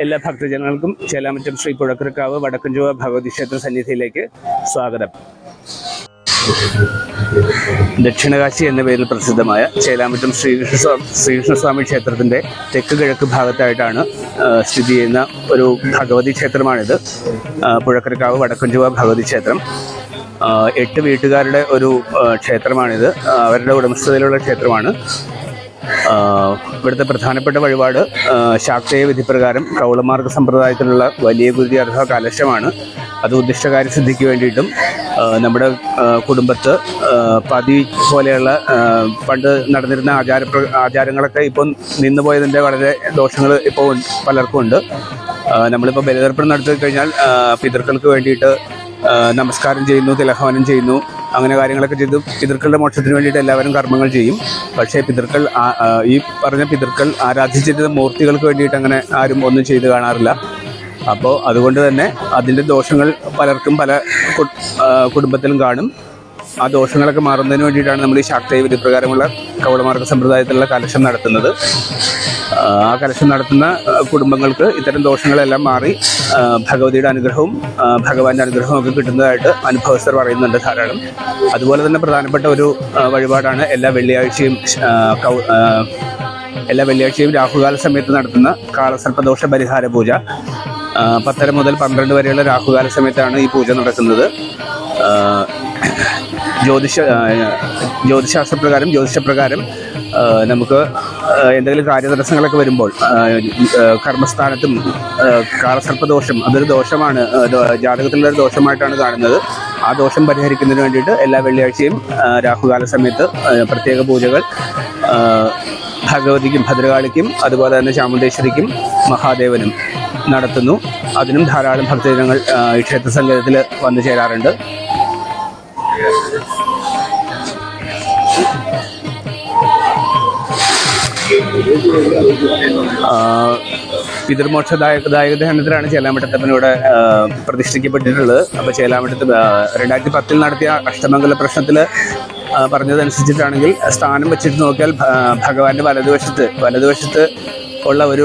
എല്ലാ ഭക്തജനങ്ങൾക്കും ചേലാമറ്റം ശ്രീ പുഴക്കരക്കാവ് വടക്കഞ്ചുവ ഭഗവതി ക്ഷേത്ര സന്നിധിയിലേക്ക് സ്വാഗതം. ദക്ഷിണകാശി എന്ന പേരിൽ പ്രസിദ്ധമായ ചേലാമറ്റം ശ്രീകൃഷ്ണസ്വാമി ക്ഷേത്രത്തിൻ്റെ തെക്ക് കിഴക്ക് ഭാഗത്തായിട്ടാണ് സ്ഥിതി ചെയ്യുന്ന ഒരു ഭഗവതി ക്ഷേത്രമാണിത്. പുഴക്കരക്കാവ് വടക്കഞ്ചുവ ഭഗവതി ക്ഷേത്രം 8 വീട്ടുകാരുടെ ഒരു ക്ഷേത്രമാണിത്. അവരുടെ ഉടമസ്ഥതയിലുള്ള ക്ഷേത്രമാണ്. ഇവിടുത്തെ പ്രധാനപ്പെട്ട വഴിപാട് ശാക്തേയ വിധിപ്രകാരം കൗളമാർഗ സമ്പ്രദായത്തിലുള്ള വലിയ ഗുരുതി അഥവാ കലശമാണ്. അത് ഉദ്ദിഷ്ടകാര്യസിദ്ധിക്ക് വേണ്ടിയിട്ടും നമ്മുടെ കുടുംബത്ത് പതി പോലെയുള്ള പണ്ട് നടന്നിരുന്ന ആചാരങ്ങളൊക്കെ ഇപ്പം നിന്നുപോയതിൻ്റെ വളരെ ദോഷങ്ങൾ ഇപ്പോൾ പലർക്കും ഉണ്ട്. നമ്മളിപ്പോൾ ബലിതർപ്പണം നടത്തി കഴിഞ്ഞാൽ പിതൃക്കൾക്ക് വേണ്ടിയിട്ട് നമസ്കാരം ചെയ്യുന്നു, തിലഹവനം ചെയ്യുന്നു, അങ്ങനെ കാര്യങ്ങളൊക്കെ ചെയ്ത് പിതൃക്കളുടെ മോക്ഷത്തിന് വേണ്ടിയിട്ട് എല്ലാവരും കർമ്മങ്ങൾ ചെയ്യും. പക്ഷേ പിതൃക്കൾ ഈ പറഞ്ഞ പിതൃക്കൾ ആരാധിച്ചിരുന്ന മൂർത്തികൾക്ക് വേണ്ടിയിട്ട് അങ്ങനെ ആരും ഒന്നും ചെയ്ത് കാണാറില്ല. അപ്പോൾ അതുകൊണ്ട് തന്നെ അതിൻ്റെ ദോഷങ്ങൾ പലർക്കും പല കുടുംബത്തിലും കാണും. ആ ദോഷങ്ങളൊക്കെ മാറുന്നതിന് വേണ്ടിയിട്ടാണ് നമ്മൾ ഈ ശാക്തേയ വിധിപ്രകാരമുള്ള കൗളമാർഗ സമ്പ്രദായത്തിലുള്ള കലശം നടത്തുന്നത്. ആ കലശം നടത്തുന്ന കുടുംബങ്ങൾക്ക് ഇത്തരം ദോഷങ്ങളെല്ലാം മാറി ഭഗവതിയുടെ അനുഗ്രഹവും ഭഗവാന്റെ അനുഗ്രഹവും ഒക്കെ കിട്ടുന്നതായിട്ട് അനുഭവസ്ഥർ പറയുന്നുണ്ട് ധാരാളം. അതുപോലെ തന്നെ പ്രധാനപ്പെട്ട ഒരു വഴിപാടാണ് എല്ലാ വെള്ളിയാഴ്ചയും രാഹുകാല സമയത്ത് നടത്തുന്ന കാളസർപ്പദോഷ പരിഹാര പൂജ. 10:30 മുതൽ 12 വരെയുള്ള രാഹുകാല സമയത്താണ് ഈ പൂജ നടക്കുന്നത്. ജ്യോതിഷപ്രകാരം നമുക്ക് എന്തെങ്കിലും കാര്യതടസ്സങ്ങളൊക്കെ വരുമ്പോൾ കർമ്മസ്ഥാനത്തും കാളസർപ്പദോഷം അതൊരു ദോഷമാണ്, ജാതകത്തിലുള്ളൊരു ദോഷമായിട്ടാണ് കാണുന്നത്. ആ ദോഷം പരിഹരിക്കുന്നതിന് വേണ്ടിയിട്ട് എല്ലാ വെള്ളിയാഴ്ചയും രാഹുകാല സമയത്ത് പ്രത്യേക പൂജകൾ ഭഗവതിക്കും ഭദ്രകാളിക്കും അതുപോലെ തന്നെ ചാമുണ്ടേശ്വരിക്കും മഹാദേവനും നടത്തുന്നു. അതിനും ധാരാളം ഭക്തജനങ്ങൾ ഈ ക്ഷേത്ര സങ്കേതത്തിൽ വന്നു ചേരാറുണ്ട്. പിതൃമോക്ഷദായക ധ്യാനത്തിലാണ് ചേലാമറ്റത്തപ്പൻ ഇവിടെ പ്രതിഷ്ഠിക്കപ്പെട്ടിട്ടുള്ളത്. അപ്പോൾ ചേലാമറ്റത്ത് 2010 നടത്തിയ അഷ്ടമംഗല പ്രശ്നത്തിൽ പറഞ്ഞതനുസരിച്ചിട്ടാണെങ്കിൽ സ്ഥാനം വെച്ചിട്ട് നോക്കിയാൽ ഭഗവാന്റെ വലതുവശത്ത് ഉള്ള ഒരു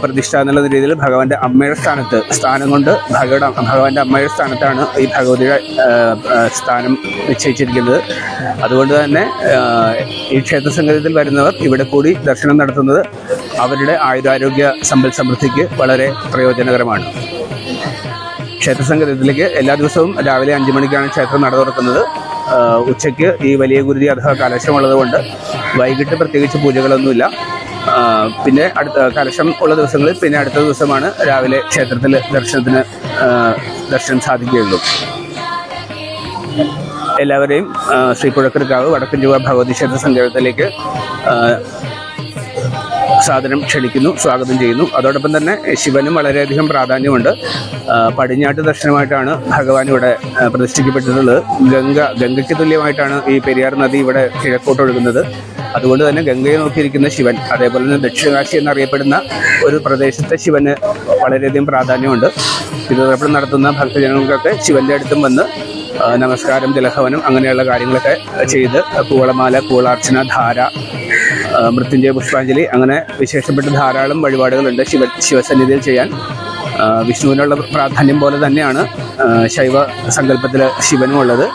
പ്രതിഷ്ഠ എന്നുള്ള രീതിയിൽ ഭഗവാന്റെ അമ്മയുടെ സ്ഥാനം കൊണ്ട് ഭഗവാന്റെ അമ്മയുടെ സ്ഥാനത്താണ് ഈ ഭഗവതിയുടെ സ്ഥാനം നിശ്ചയിച്ചിരിക്കുന്നത്. അതുകൊണ്ട് തന്നെ ഈ ക്ഷേത്ര സംഗമത്തിൽ വരുന്നവർ ഇവിടെ കൂടി ദർശനം നടത്തുന്നത് അവരുടെ ആയുരാരോഗ്യ സമ്പൽ സമൃദ്ധിക്ക് വളരെ പ്രയോജനകരമാണ്. ക്ഷേത്ര സംഗമത്തിലേക്ക് എല്ലാ ദിവസവും രാവിലെ 5 മണിക്കാണ് ക്ഷേത്രം നട തുറക്കുന്നത്. ഉച്ചയ്ക്ക് ഈ വലിയ ഗുരുതി അഥവാ കലശമുള്ളത് കൊണ്ട് വൈകിട്ട് പ്രത്യേകിച്ച് പൂജകളൊന്നുമില്ല. പിന്നെ കലശം ഉള്ള ദിവസങ്ങളിൽ പിന്നെ അടുത്ത ദിവസമാണ് രാവിലെ ക്ഷേത്രത്തിൽ ദർശനം സാധിക്കുകയുള്ളൂ. എല്ലാവരെയും ശ്രീ പുഴക്കരക്കാവ് വടക്കഞ്ചുവ ഭഗവതി ക്ഷേത്ര സങ്കേതത്തിലേക്ക് സാദരം ക്ഷണിക്കുന്നു, സ്വാഗതം ചെയ്യുന്നു. അതോടൊപ്പം തന്നെ ശിവനും വളരെയധികം പ്രാധാന്യമുണ്ട്. പടിഞ്ഞാട്ട് ദർശനമായിട്ടാണ് ഭഗവാൻ ഇവിടെ പ്രതിഷ്ഠിക്കപ്പെട്ടിട്ടുള്ളത്. ഗംഗയ്ക്ക് തുല്യമായിട്ടാണ് ഈ പെരിയാർ നദി ഇവിടെ കിഴക്കോട്ട് ഒഴുകുന്നത്. അതുകൊണ്ട് തന്നെ ഗംഗയെ നോക്കിയിരിക്കുന്ന ശിവൻ, അതേപോലെ തന്നെ ദക്ഷിണകാശി എന്നറിയപ്പെടുന്ന ഒരു പ്രദേശത്തെ ശിവന് വളരെയധികം പ്രാധാന്യമുണ്ട്. പിതൃതർപ്പണം നടത്തുന്ന ഭക്തജനങ്ങൾക്കൊക്കെ ശിവന്റെ അടുത്തും വന്ന് നമസ്കാരം, തിലഹവനം അങ്ങനെയുള്ള കാര്യങ്ങളൊക്കെ ചെയ്ത് കൂവളമാല, കൂവളാർച്ചന, ധാര, മൃത്യുഞ്ജയ പുഷ്പാഞ്ജലി അങ്ങനെ വിശേഷപ്പെട്ട ധാരാളം വഴിപാടുകളുണ്ട് ശിവസന്നിധിയിൽ ചെയ്യാൻ. വിഷ്ണുവിനുള്ള പ്രാധാന്യം പോലെ തന്നെയാണ് ശൈവ സങ്കല്പത്തിൽ ശിവനും ഉള്ളത്.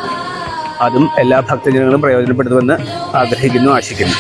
അതും എല്ലാ ഭക്തജനങ്ങളും പ്രയോജനപ്പെടുത്തുമെന്ന് ആഗ്രഹിക്കുന്നു, ആശിക്കുന്നു.